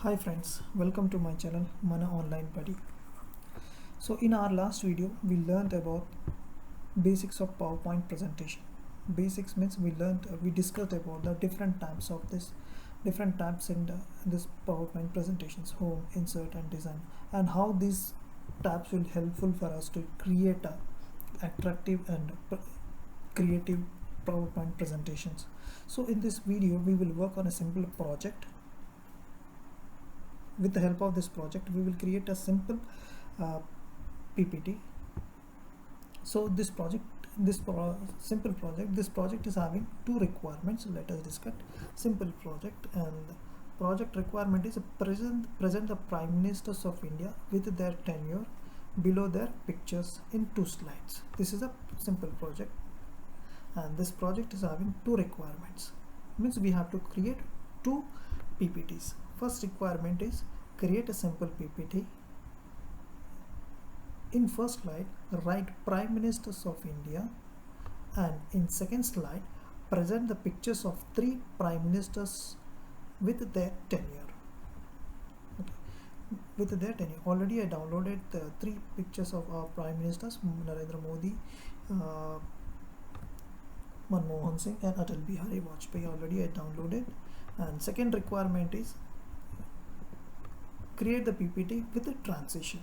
Hi friends, welcome to my channel Mana Online Buddy. So in our last video we learned about basics of PowerPoint presentation. Basics means we discussed about the different tabs of different tabs in this PowerPoint presentations: home, insert and design, and how these tabs will helpful for us to create a attractive and creative PowerPoint presentations. So in this video we will work on a simple project. With the help of this project we will create a simple PPT. So this simple project is having two requirements. Let us discuss simple project. And the project requirement is present the Prime Ministers of India with their tenure below their pictures in 2 slides. This is a simple project, and this project is having two requirements. Means we have to create two PPTs. First requirement is create a simple PPT. In first slide write Prime Ministers of India, and in second slide present the pictures of 3 Prime Ministers with their tenure. Okay. With their tenure. Already I downloaded the 3 pictures of our Prime Ministers: Narendra Modi, Manmohan Singh and Atal Bihari Vajpayee. Already I downloaded. And second requirement is create the PPT with a transition,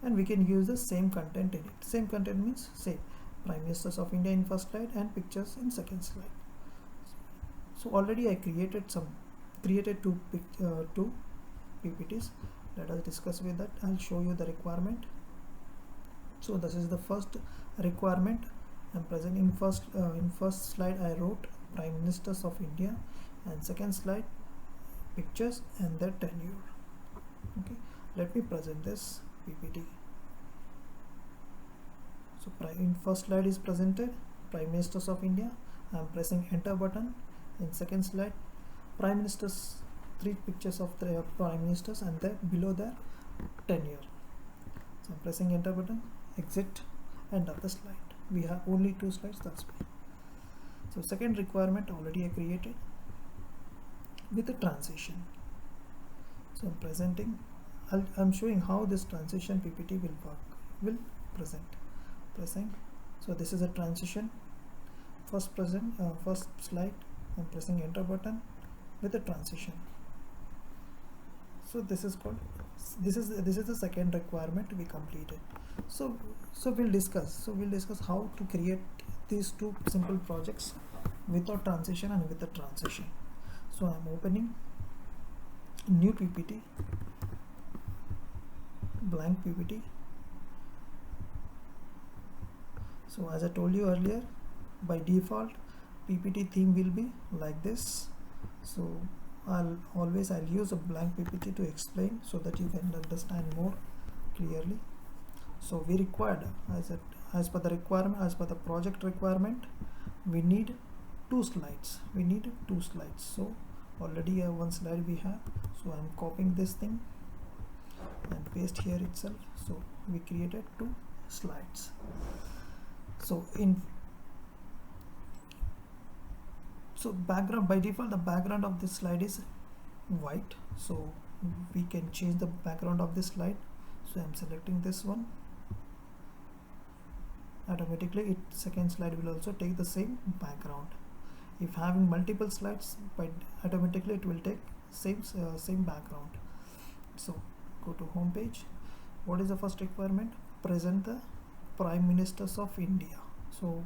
and we can use the same content in it. Same content means same Prime Ministers of India in first slide and pictures in second slide. So already I created two PPTs. Let us discuss with that. I'll show you the requirement. So this is the first requirement. I'm present in first slide I wrote Prime Ministers of India, and second slide pictures and their tenure. Okay, let me present this PPT. So in first slide is presented Prime Ministers of India. I am pressing enter button. In second slide Prime Ministers, 3 pictures of the Prime Ministers and their below their tenure. So I'm pressing enter button, exit, end of the slide. We have only 2 slides, that's why. So second requirement already I created with a transition. So I'm presenting, I'm showing how this transition PPT will present. So this is a transition. First slide I'm pressing enter button with a transition. So this is the second requirement we completed. So we'll discuss how to create these two simple projects without transition and with the transition. So I'm opening new PPT, blank PPT. So as I told you earlier, by default PPT theme will be like this. So I'll use a blank PPT to explain so that you can understand more clearly. So we required, as per the project requirement, we need 2 slides. So already one slide we have. So I'm copying this thing and paste here itself. So we created 2 slides. So background, by default the background of this slide is white, so we can change the background of this slide. So I'm selecting this one. Automatically second slide will also take the same background. If having multiple slides, automatically it will take same background. So go to home page. What is the first requirement? Present the Prime Ministers of India. So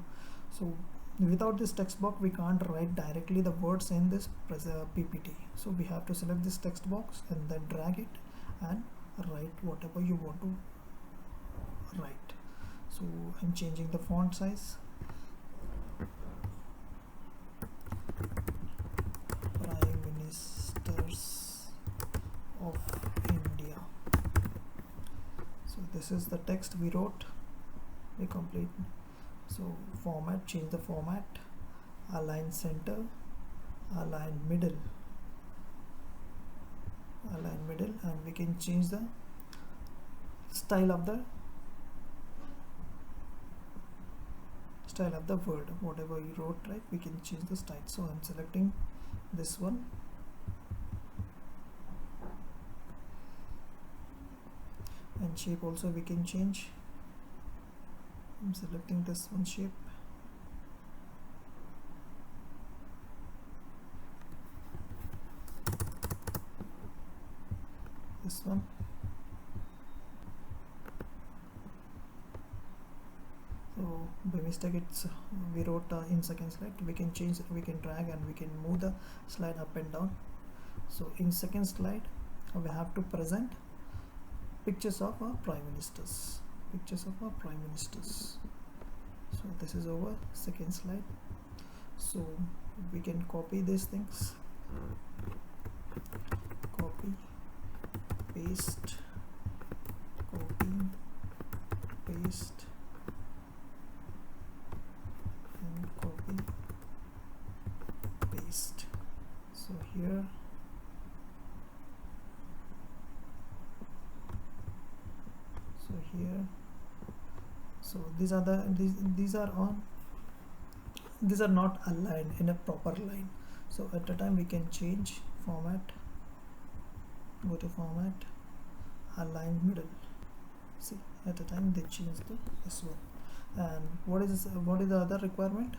without this text box we can't write directly the words in this PPT. So we have to select this text box and then drag it and write whatever you want to write. So I'm changing the font size. Prime Ministers of India. So this is the text we wrote. We complete. So format, change the format, align center, align middle, and we can change the style of the word. Whatever you wrote, right, we can change the style. So I'm selecting this one And shape also we can change. I'm selecting this one shape. This one. So by mistake it's we wrote in second slide. We can change, we can drag and we can move the slide up and down. So in second slide we have to present pictures of our prime ministers. Pictures of our prime ministers. So this is over second slide. So we can copy these things. Copy, paste, copy, paste, and copy, paste. So here, so these are the these are not aligned in a proper line. So at a time we can change format, go to format, align middle. See, at a time they change this one. And what is the other requirement?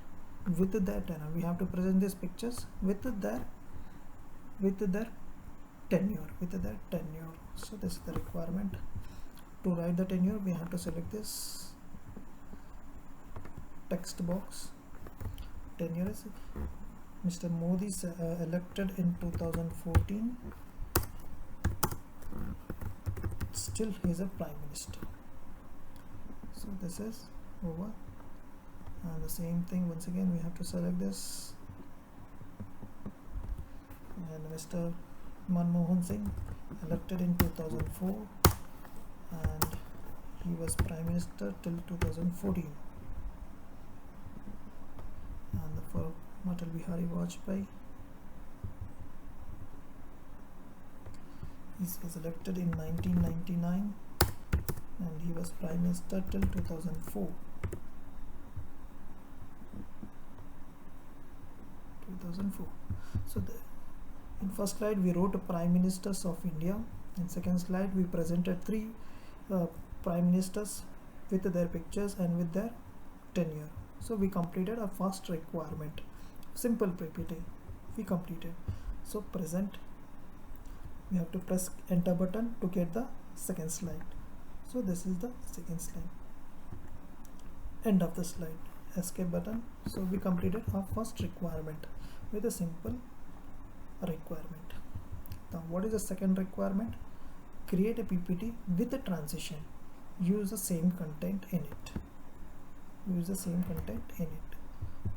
With that we have to present these pictures with their tenure, So this is the requirement. To write the tenure we have to select this text box. Tenure is Mr. Modi is elected in 2014. Still he is a prime minister. So this is over. And the same thing, once again we have to select this. And Mr. Manmohan Singh elected in 2004 and he was prime minister till 2014. And for Atal Bihari Vajpayee, he was elected in 1999 and he was prime minister till 2004. So in first slide we wrote prime ministers of India. In second slide we presented three prime ministers with their pictures and with their tenure. So we completed a first requirement. Simple PPT we completed. So present, we have to press enter button to get the second slide. So this is the second slide. End of the slide. Escape button. So we completed our first requirement with a simple requirement. Now what is the second requirement? Create a PPT with a transition. Use the same content in it.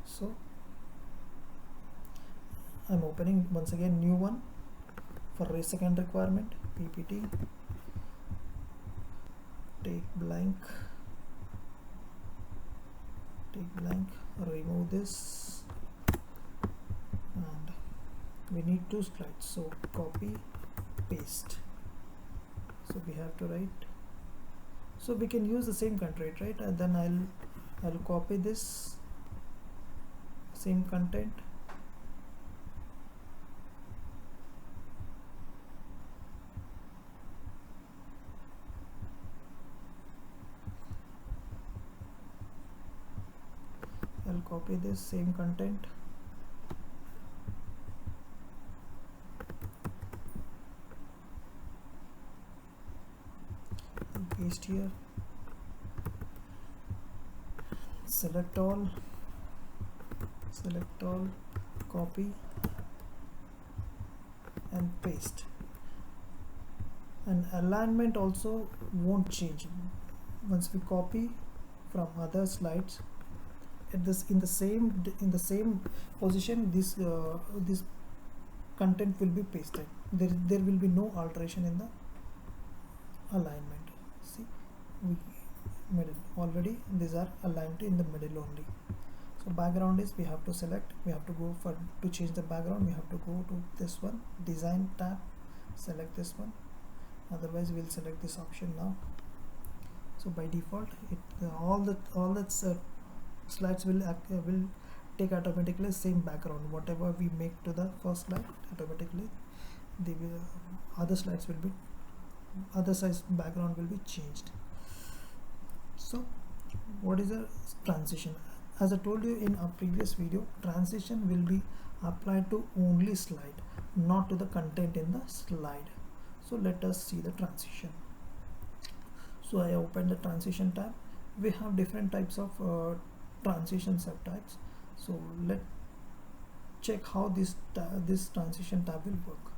So I'm opening once again new one for a second requirement. PPT, take blank, remove this, and we need two slides. So copy, paste. So we have to write. So we can use the same content, right? And then I'll copy this same content. I'll copy this same content. And paste here. Select all, copy and paste. And alignment also won't change. Once we copy from other slides, at this in the same position, this content will be pasted. There will be no alteration in the alignment. See, middle already these are aligned in the middle only. So background is we have to select, we have to go for to change the background, we have to go to this one, design tab, select this one, otherwise we'll select this option now. So by default all the slides will take automatically same background. Whatever we make to the first slide, automatically other slides will be other side's background will be changed. So what is a transition? As I told you in a previous video, transition will be applied to only slide, not to the content in the slide. So let us see the transition. So I open the transition tab. We have different types of transition subtypes. So let's check how this transition tab will work.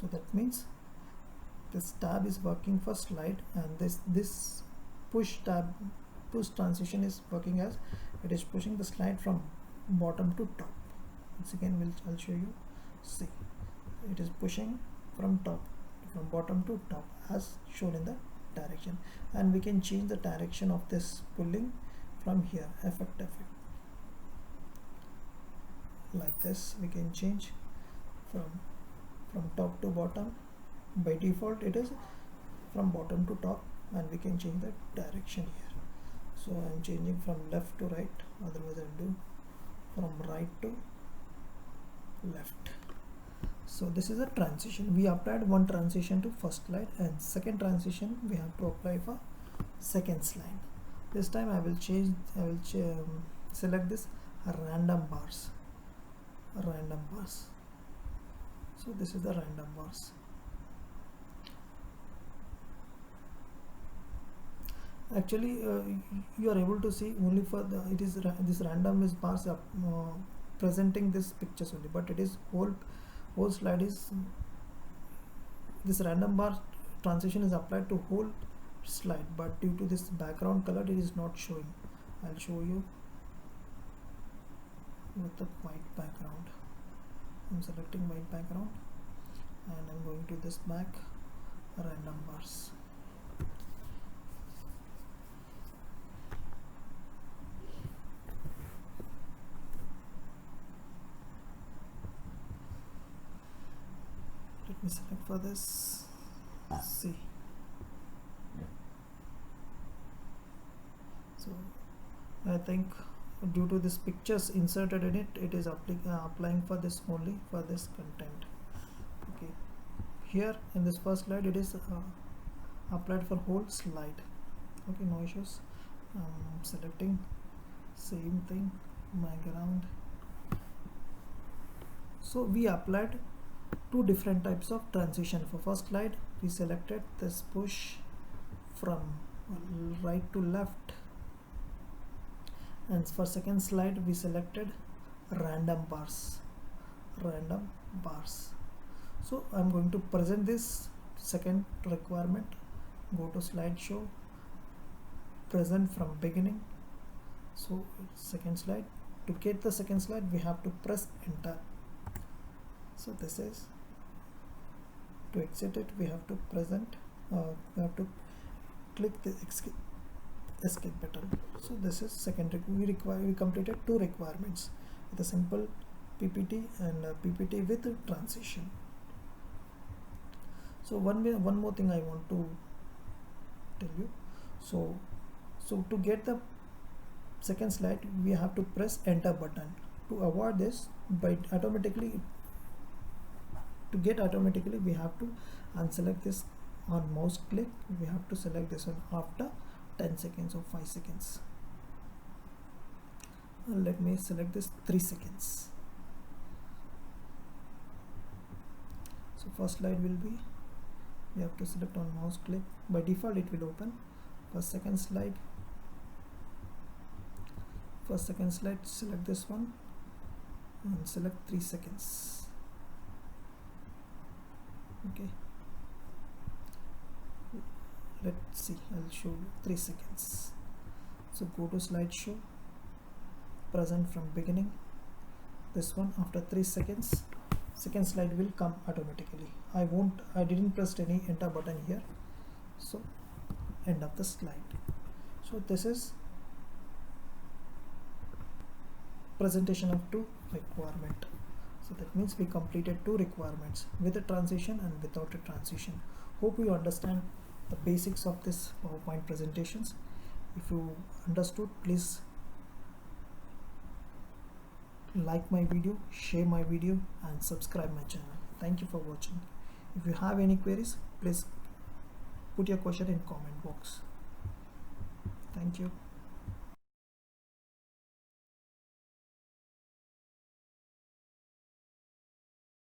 So that means this tab is working for slide, and this push transition is working as it is pushing the slide from bottom to top. Once again I'll show you. See, it is pushing from bottom to top as shown in the direction, and we can change the direction of this pulling from here. Effect like this we can change from top to bottom. By default it is from bottom to top, and we can change the direction here. So I'm changing from left to right, otherwise I'll do from right to left. So this is a transition. We applied one transition to first slide, and second transition we have to apply for second slide. This time I will select this random bars. So this is the random bars. Actually you are able to see only for this random is bars presenting this pictures only, but it is whole slide is this random bar transition is applied to whole slide, but due to this background color it is not showing. I'll show you with the white background. I'm selecting white background and I'm going to this back random bars. Let me select for this. See, so I think due to this pictures inserted in it, it is applying for this only for this content. Okay, here in this first slide it is applied for whole slide. Okay, no issues. Selecting same thing, background. So we applied two different types of transition. For first slide we selected this push from right to left, and for second slide we selected random bars. So I'm going to present this second requirement. Go to slideshow, present from beginning. So second slide, to get the second slide we have to press enter. So this is, to exit it we have to we have to click the escape button. So this is second we completed two requirements with a simple PPT and PPT with transition. So one more thing I want to tell you. So to get the second slide we have to press enter button. To avoid this, to get automatically we have to unselect this on mouse click. We have to select this one after 10 seconds or 5 seconds. And let me select this 3 seconds. So first slide will be, we have to select on mouse click. By default it will open. For second slide select this one and select 3 seconds. Okay, let's see, I'll show you 3 seconds. So go to slideshow, present from beginning. This one after 3 seconds, second slide will come automatically. I didn't press any enter button here. So end of the slide. So this is presentation of two requirement. So that means we completed two requirements, with a transition and without a transition. Hope you understand the basics of this PowerPoint presentations. If you understood, please like my video, share my video and subscribe my channel. Thank you for watching. If you have any queries, please put your question in comment box. Thank you.